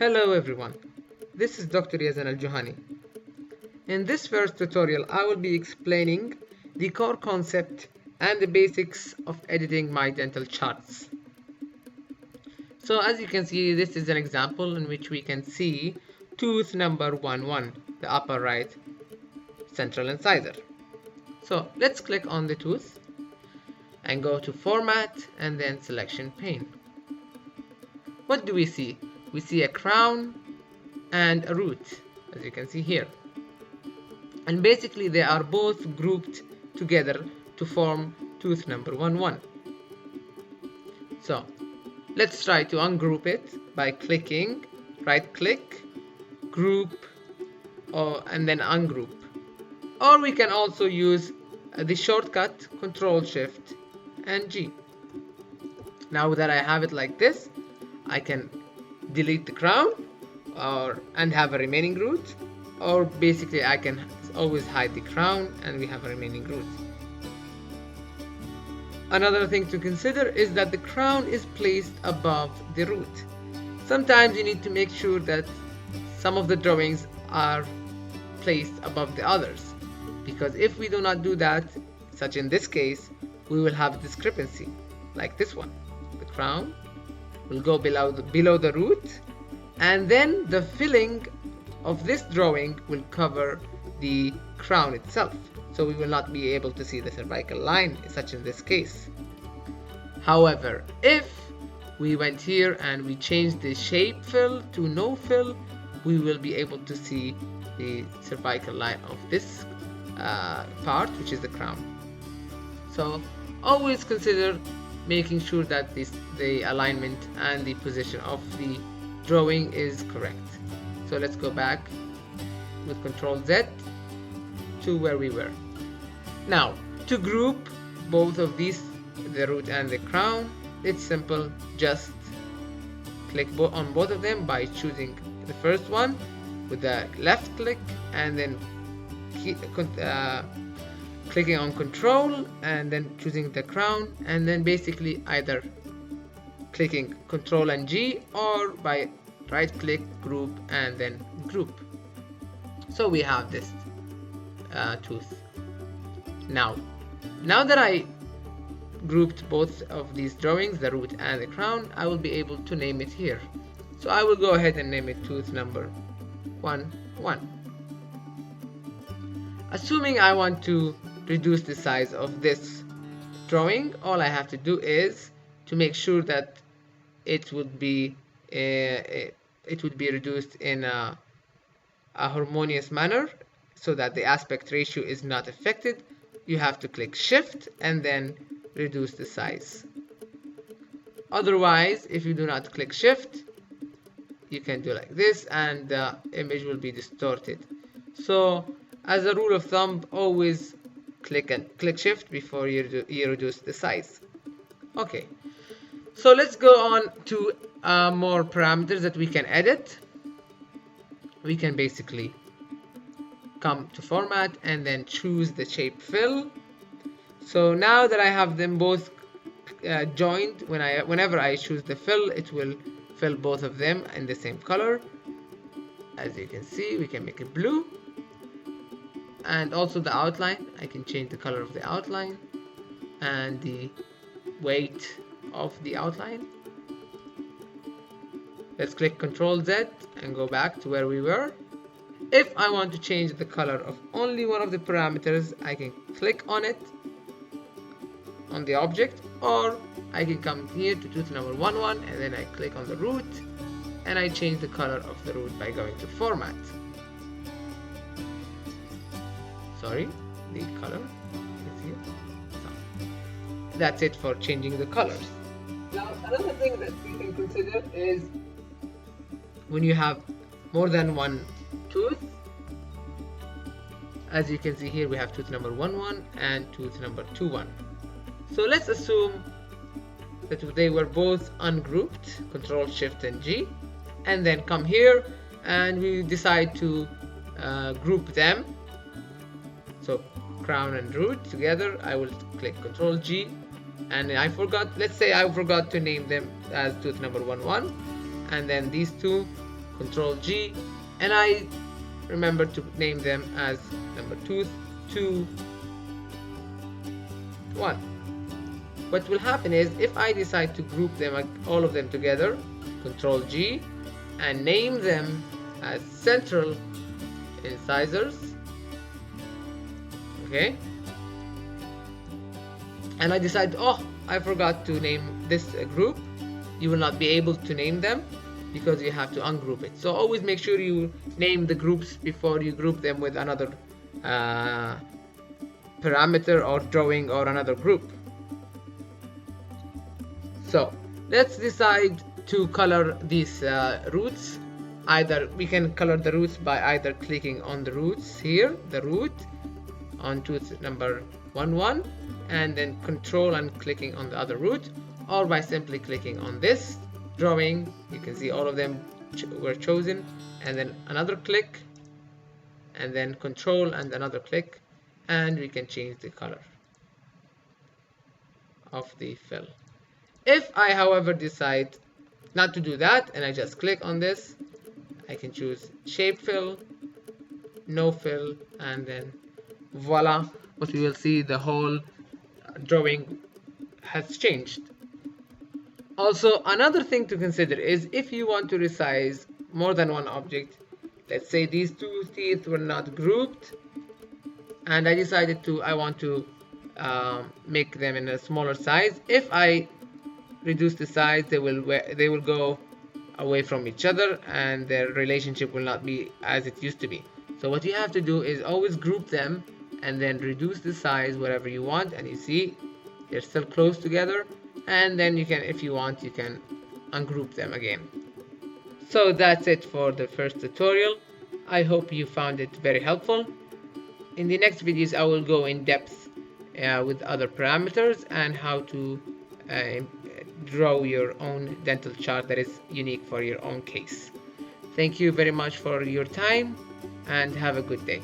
Hello everyone, this is Dr. Yazan Al-Juhani. In this first tutorial, I will be explaining the core concept and the basics of editing my dental charts. So as you can see, this is an example in which we can see tooth number 11, the upper right central incisor. So let's click on the tooth and go to Format and then Selection Pane. What do we see? We see a crown and a root, as you can see here. And basically they are both grouped together to form tooth number 11. So let's try to ungroup it by clicking, right click, group, and then ungroup. Or we can also use the shortcut Control Shift and G. Now that I have it like this, I can delete the crown and have a remaining root, or basically I can always hide the crown and we have a remaining root. Another thing to consider is that the crown is placed above the root. Sometimes you need to make sure that some of the drawings are placed above the others, because if we do not do that, such in this case, we will have a discrepancy like this one. The crown will go below the root, and then the filling of this drawing will cover the crown itself, so we will not be able to see the cervical line, such in this case. However, if we went here and we changed the shape fill to no fill, we will be able to see the cervical line of this part, which is the crown. So always consider making sure that the alignment and the position of the drawing is correct. So let's go back with Control Z to where we were. Now to group both of these, the root and the crown, it's simple. Just click on both of them by choosing the first one with the left click and then clicking on Control and then choosing the crown, and then basically either clicking Control and G or by right click, group, and then group. So we have this tooth. Now that I grouped both of these drawings, the root and the crown, I will be able to name it here. So I will go ahead and name it tooth number 11. Assuming I want to reduce the size of this drawing, all I have to do is to make sure that it would be reduced in a harmonious manner so that the aspect ratio is not affected. You have to click Shift and then reduce the size. Otherwise, if you do not click Shift, you can do like this and the image will be distorted. So as a rule of thumb, always click Shift before you reduce the size. Okay, so let's go on to more parameters that we can edit. We can basically come to Format and then choose the shape fill. So now that I have them both joined, whenever I choose the fill, it will fill both of them in the same color. As you can see, we can make it blue. And also the outline, I can change the color of the outline and the weight of the outline. Let's click Control Z and go back to where we were. If I want to change the color of only one of the parameters, I can click on it on the object, or I can come here to tooth number 11 and then I click on the root and I change the color of the root by going to Format. Sorry, the color is here. So that's it for changing the colors. Now another thing that we can consider is when you have more than one tooth. As you can see here, we have tooth number 11 and tooth number 21. So let's assume that they were both ungrouped, Control Shift and G, and then come here and we decide to group them. So crown and root together, I will click Control G, and let's say I forgot to name them as tooth number 11, and then these two Control G, and I remember to name them as number tooth 2, 1. What will happen is if I decide to group them, all of them together, Control G, and name them as central incisors, okay, and I decide, oh, I forgot to name this group, you will not be able to name them because you have to ungroup it. So always make sure you name the groups before you group them with another parameter or drawing or another group. So let's decide to color these roots. Either we can color the roots by either clicking on the roots here, the root on tooth number 1, and then control and clicking on the other root, or by simply clicking on this drawing. You can see all of them were chosen, and then another click, and then control and another click, and we can change the color of the fill. If I, however, decide not to do that and I just click on this, I can choose shape fill, no fill, and then voila, what we will see, the whole drawing has changed. Also, another thing to consider is if you want to resize more than one object, let's say these two teeth were not grouped and I decided I want to make them in a smaller size. If I reduce the size, they will go away from each other and their relationship will not be as it used to be. So what you have to do is always group them and then reduce the size wherever you want, and you see they're still close together, and then you can, if you want, you can ungroup them again. So that's it for the first tutorial. I hope you found it very helpful. In the next videos I will go in depth with other parameters and how to draw your own dental chart that is unique for your own case. Thank you very much for your time and have a good day.